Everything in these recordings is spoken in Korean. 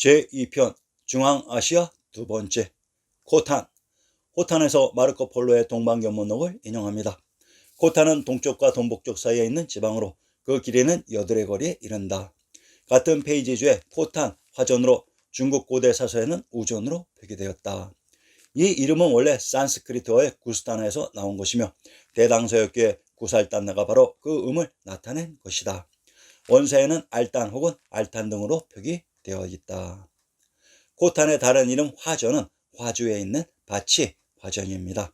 제2편 중앙아시아 두 번째 코탄. 호탄에서 마르코 폴로의 동방견문록을 인용합니다. 코탄은 동쪽과 동북쪽 사이에 있는 지방으로 그 길이는 여들의 거리에 이른다. 같은 페이지주에 코탄 화전으로 중국 고대 사서에는 우전으로 표기되었다. 이 이름은 원래 산스크리트어의 구스타나에서 나온 것이며 대당서역교의 구살단나가 바로 그 음을 나타낸 것이다. 원사에는 알단 혹은 알탄 등으로 표기되어 있다. 코탄의 다른 이름 화전은 화주에 있는 밭이 화전입니다.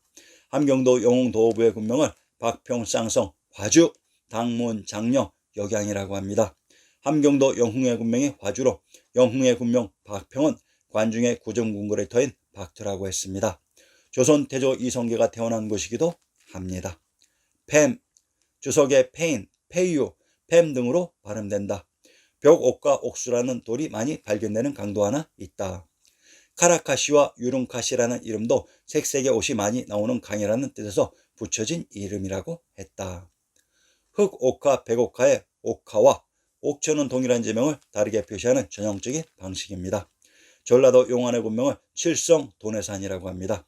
함경도 영흥도호부의 군명을 박평쌍성, 화주, 당문, 장려, 역양이라고 합니다. 함경도 영흥의 군명이 화주로 영흥의 군명 박평은 관중의 구정궁궐의 터인 박투라고 했습니다. 조선 태조 이성계가 태어난 곳이기도 합니다. 팸, 주석의 페인, 페이유, 팸 등으로 발음된다. 벽옥과 옥수라는 돌이 많이 발견되는 강도 하나 있다. 카라카시와 유릉카시라는 이름도 색색의 옷이 많이 나오는 강이라는 뜻에서 붙여진 이름이라고 했다. 흑옥화, 백옥화의 옥화와 옥천은 동일한 지명을 다르게 표시하는 전형적인 방식입니다. 전라도 용안의 군명을 칠성 도내산이라고 합니다.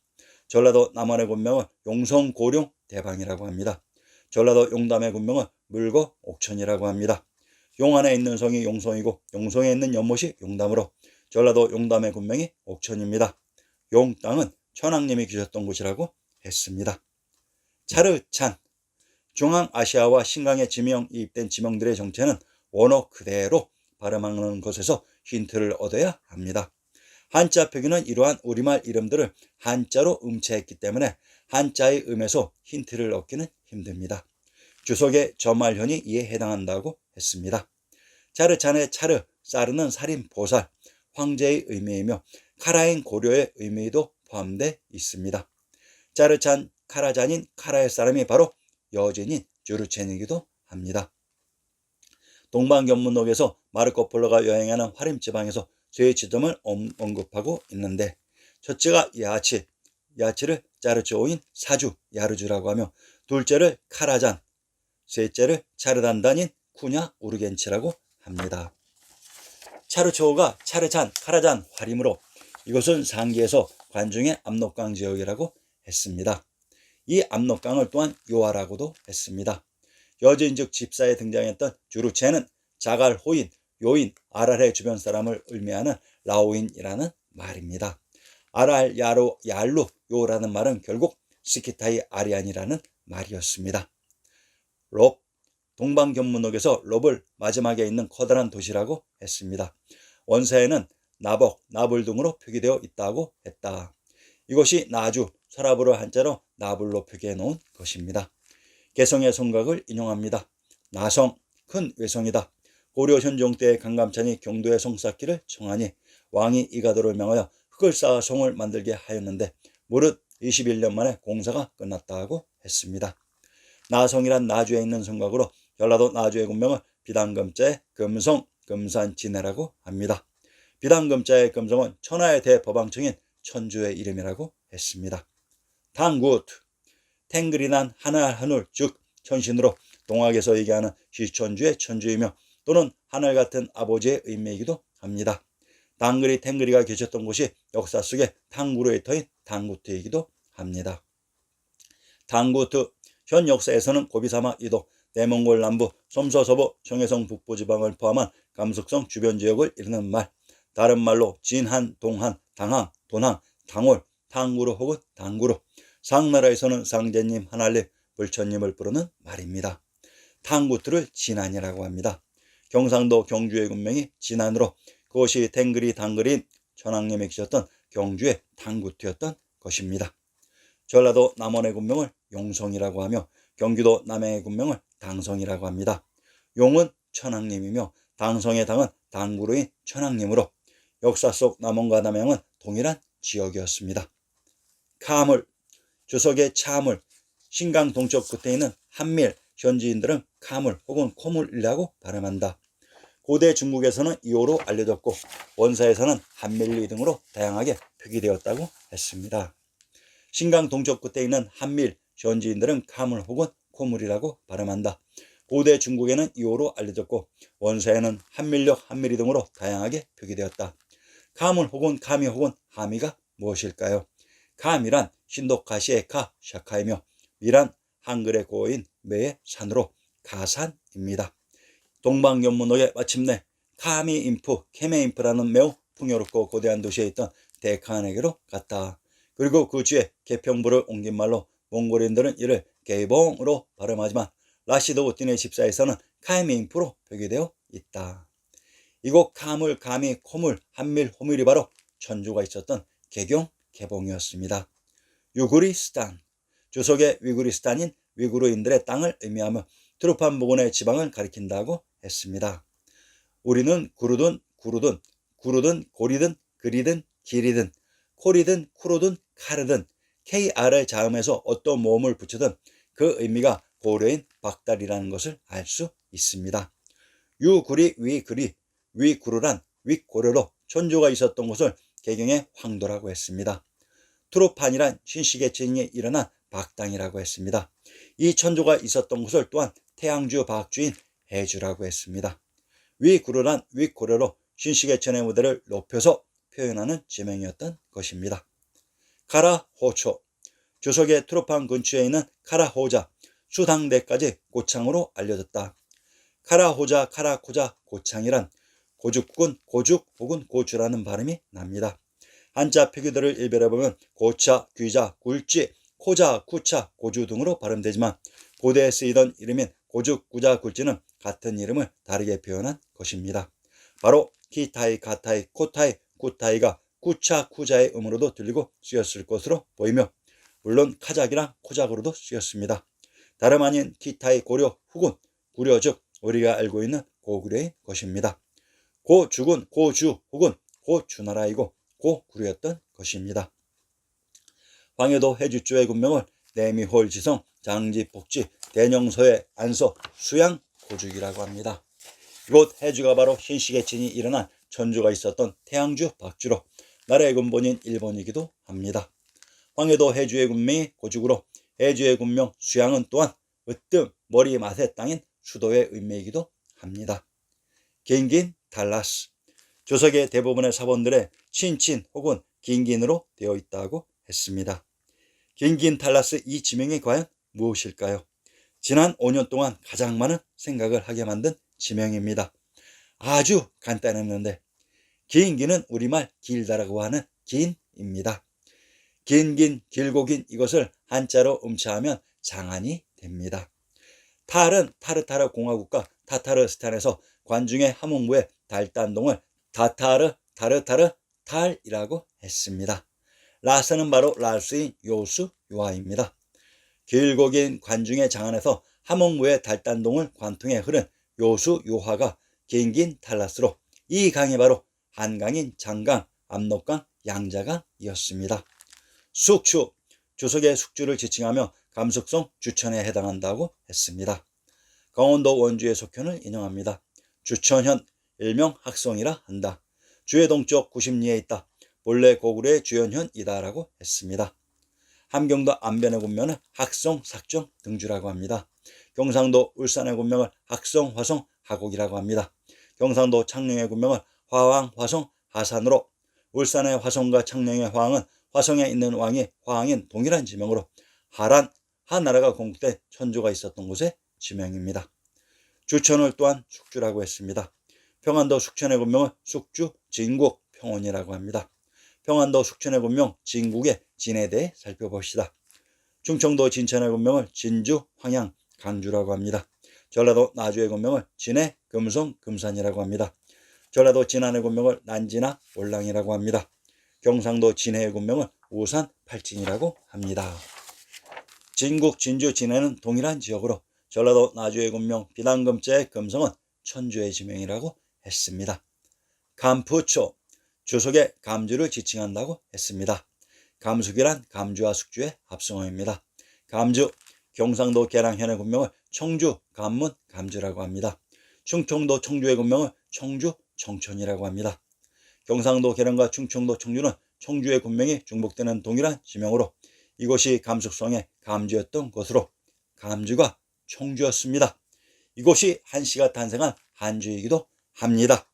전라도 남안의 군명을 용성 고룡 대방이라고 합니다. 전라도 용담의 군명은 물고 옥천이라고 합니다. 용안에 있는 성이 용성이고 용성에 있는 연못이 용담으로 전라도 용담의 군명이 옥천입니다. 용 땅은 천황님이 계셨던 곳이라고 했습니다. 차르찬. 중앙아시아와 신강의 지명이 입된 지명들의 정체는 원어 그대로 발음하는 것에서 힌트를 얻어야 합니다. 한자 표기는 이러한 우리말 이름들을 한자로 음체했기 때문에 한자의 음에서 힌트를 얻기는 힘듭니다. 주석의 저말현이 이에 해당한다고 했습니다. 차르찬의 차르, 사르는 살인, 보살, 황제의 의미이며 카라인 고려의 의미도 포함되어 있습니다. 차르찬, 카라잔인 카라의 사람이 바로 여진인 주르첸이기도 합니다. 동방견문록에서 마르코 폴로가 여행하는 화림지방에서 세 지점을 언급하고 있는데 첫째가 야치, 야치를 짜르초인 사주, 야르주라고 하며 둘째를 카라잔, 셋째를 차르단단인 쿠냐 우르겐치라고 합니다. 차르초가 차르잔, 카라잔, 화림으로 이곳은 상기에서 관중의 압록강 지역이라고 했습니다. 이 압록강을 또한 요하라고도 했습니다. 여진 즉 집사에 등장했던 주르체는 자갈 호인, 요인, 아랄의 주변 사람을 의미하는 라오인이라는 말입니다. 아랄, 야루, 얄루, 요라는 말은 결국 스키타이 아리안이라는 말이었습니다. 롭, 동방견문록에서 롭을 마지막에 있는 커다란 도시라고 했습니다. 원사에는 나복, 나불 등으로 표기되어 있다고 했다. 이것이 나주, 서랍으로 한자로 나불로 표기해 놓은 것입니다. 개성의 성곽을 인용합니다. 나성, 큰 외성이다. 고려 현종 때의 강감찬이 경도에 성 쌓기를 청하니 왕이 이가도를 명하여 흙을 쌓아 성을 만들게 하였는데 무릇 21년 만에 공사가 끝났다고 했습니다. 나성이란 나주에 있는 성곽으로 전라도 나주의 군명을 비단금자의 금성, 금산지내라고 합니다. 비단금자의 금성은 천하의 대법왕청인 천주의 이름이라고 했습니다. 당굿, 탱글이난 하늘 하늘 즉 천신으로 동학에서 얘기하는 시천주의 천주이며 또는 하늘 같은 아버지의 의미이기도 합니다. 당그리 탱그리가 계셨던 곳이 역사 속에 탕구르의 터인 당구트이기도 합니다. 당구트, 현 역사에서는 고비사막 이도, 내몽골 남부, 솜서서부, 청해성 북부 지방을 포함한 감숙성 주변 지역을 이르는 말, 다른 말로 진한, 동한, 당항, 돈항, 당월, 탕구르 혹은 당구르, 상나라에서는 상제님, 하날님, 불천님을 부르는 말입니다. 탕구트를 진안이라고 합니다. 경상도 경주의 군명이 진안으로 그것이 탱글이 당글인 천황님이 계셨던 경주의 탕구트였던 것입니다. 전라도 남원의 군명을 용성이라고 하며 경기도 남양의 군명을 당성이라고 합니다. 용은 천황님이며 당성의 당은 당구르인 천황님으로 역사 속 남원과 남양은 동일한 지역이었습니다. 카물, 주석의 차물, 신강 동쪽 끝에 있는 한밀, 현지인들은 카물 혹은 코물이라고 발음한다. 고대 중국에서는 이호로 알려졌고 원사에서는 한밀리 등으로 다양하게 표기되었다고 했습니다. 신강 동쪽 끝에 있는 한밀, 현지인들은 카물 혹은 코물이라고 발음한다. 고대 중국에는 이호로 알려졌고 원사에는 한밀력, 한밀리 등으로 다양하게 표기되었다. 가물 혹은 가미 혹은 하미가 무엇일까요? 감이란 신도가시의 가, 샤카이며 미란 한글의 고어인 매의 산으로 가산입니다. 동방연문호에 마침내 카미인프, 케메인프라는 매우 풍요롭고 거대한 도시에 있던 데칸에게로 갔다. 그리고 그 주에 개평부를 옮긴 말로 몽골인들은 이를 게이봉으로 발음하지만 라시드 우틴의 집사에서는 카미인프로 표기되어 있다. 이곳 카물, 가미, 코물, 한밀, 호밀이 바로 천주가 있었던 개경, 개봉이었습니다. 유구리스탄, 주석의 위구리스탄인 위구르인들의 땅을 의미하며 트루판 부근의 지방을 가리킨다고 했습니다. 우리는 구르든, 구르든, 구르든, 고리든, 그리든, 길이든, 코리든, 쿠르든, 카르든, KR의 자음에서 어떤 모음을 붙이든 그 의미가 고려인 박달이라는 것을 알 수 있습니다. 유구리, 위구리, 위구르란 윗고려로 천주가 있었던 곳을 개경의 황도라고 했습니다. 트루판이란 신시계천이 일어난 박당이라고 했습니다. 이 천주가 있었던 곳을 또한 태양주 박주인 해주라고 했습니다. 위구르란 윗고려로 신시계천의 무대를 높여서 표현하는 지명이었던 것입니다. 카라호초, 주석의 트루판 근처에 있는 카라호자, 수당대까지 고창으로 알려졌다. 카라호자, 카라코자, 고창이란 고죽군, 고죽 혹은 고주라는 발음이 납니다. 한자 표기들을 일별해보면 고차, 귀자, 굴지, 코자, 쿠차, 고주 등으로 발음되지만 고대에 쓰이던 이름인 고죽, 구자, 굴지는 같은 이름을 다르게 표현한 것입니다. 바로 키타이, 가타이, 코타이, 쿠타이가 쿠차, 쿠자의 음으로도 들리고 쓰였을 것으로 보이며 물론 카작이랑 코작으로도 쓰였습니다. 다름 아닌 키타이, 고려, 후군, 구려 즉 우리가 알고 있는 고구려의 것입니다. 고죽은 고주 혹은 고주나라이고 고구려였던 것입니다. 황해도 해주조의 군명을 내미홀, 지성, 장지, 복지, 대녕서의 안서, 수양, 고죽이라고 합니다. 이곳 해주가 바로 신시계천이 일어난 천주가 있었던 태양주 박주로 나라의 근본인 일본이기도 합니다. 황해도 해주의 군명이 고죽으로 해주의 군명 수양은 또한 으뜸, 머리 맛의 땅인 수도의 의미이기도 합니다. 긴긴 달라스, 조석의 대부분의 사본들의 친친 혹은 긴긴으로 되어 있다고 했습니다. 긴긴 달라스 이 지명이 과연 무엇일까요? 지난 5년 동안 가장 많은 생각을 하게 만든 지명입니다. 아주 간단했는데 긴긴은 우리말 길다라고 하는 긴입니다. 긴긴, 길고 긴 이것을 한자로 음차하면 장안이 됩니다. 탈은 타르타르 공화국과 타타르스탄에서 관중의 함흥부의 달단동을 타타르, 타르타르, 탈이라고 했습니다. 라스는 바로 랄스인 요수, 요하입니다. 길고 긴 관중의 장안에서 함흥부의 달단동을 관통해 흐른 요수, 요하가 긴긴 탈라스로 이 강이 바로 한강인 장강, 압록강, 양자강이었습니다. 숙주, 주석의 숙주를 지칭하며 감숙성 주천에 해당한다고 했습니다. 강원도 원주의 속현을 인용합니다. 주천현, 일명 학성이라 한다. 주의 동쪽 90리에 있다. 본래 고구려의 주연현이다 라고 했습니다. 함경도 안변의 군명은 학성, 삭정, 등주라고 합니다. 경상도 울산의 군명을 학성, 화성, 하곡이라고 합니다. 경상도 창녕의 군명을 화왕, 화성, 하산으로 울산의 화성과 창녕의 화왕은 화성에 있는 왕이 화왕인 동일한 지명으로 하란, 하나라가 건국된 천주가 있었던 곳의 지명입니다. 주천을 또한 숙주라고 했습니다. 평안도 숙천의 군명은 숙주, 진국, 평원이라고 합니다. 평안도 숙천의 군명 진국의 진에 대해 살펴봅시다. 충청도 진천의 군명을 진주, 황양, 강주라고 합니다. 전라도 나주의 군명을 진해, 금성, 금산이라고 합니다. 전라도 진안의 군명을 난지나, 올랑이라고 합니다. 경상도 진해의 군명을 우산, 팔진이라고 합니다. 진국, 진주, 진해는 동일한 지역으로 전라도 나주의 군명 비단금자의 금성은 천주의 지명이라고 했습니다. 감푸초, 주석의 감주를 지칭한다고 했습니다. 감숙이란 감주와 숙주의 합성어입니다. 감주, 경상도 계랑현의 군명을 청주, 감문, 감주라고 합니다. 충청도 청주의 군명을 청주, 청천이라고 합니다. 경상도 계령과 충청도 청주는 청주의 군명이 중복되는 동일한 지명으로 이곳이 감숙성의 감주였던 것으로 감주가 청주였습니다. 이곳이 한시가 탄생한 한주이기도 합니다.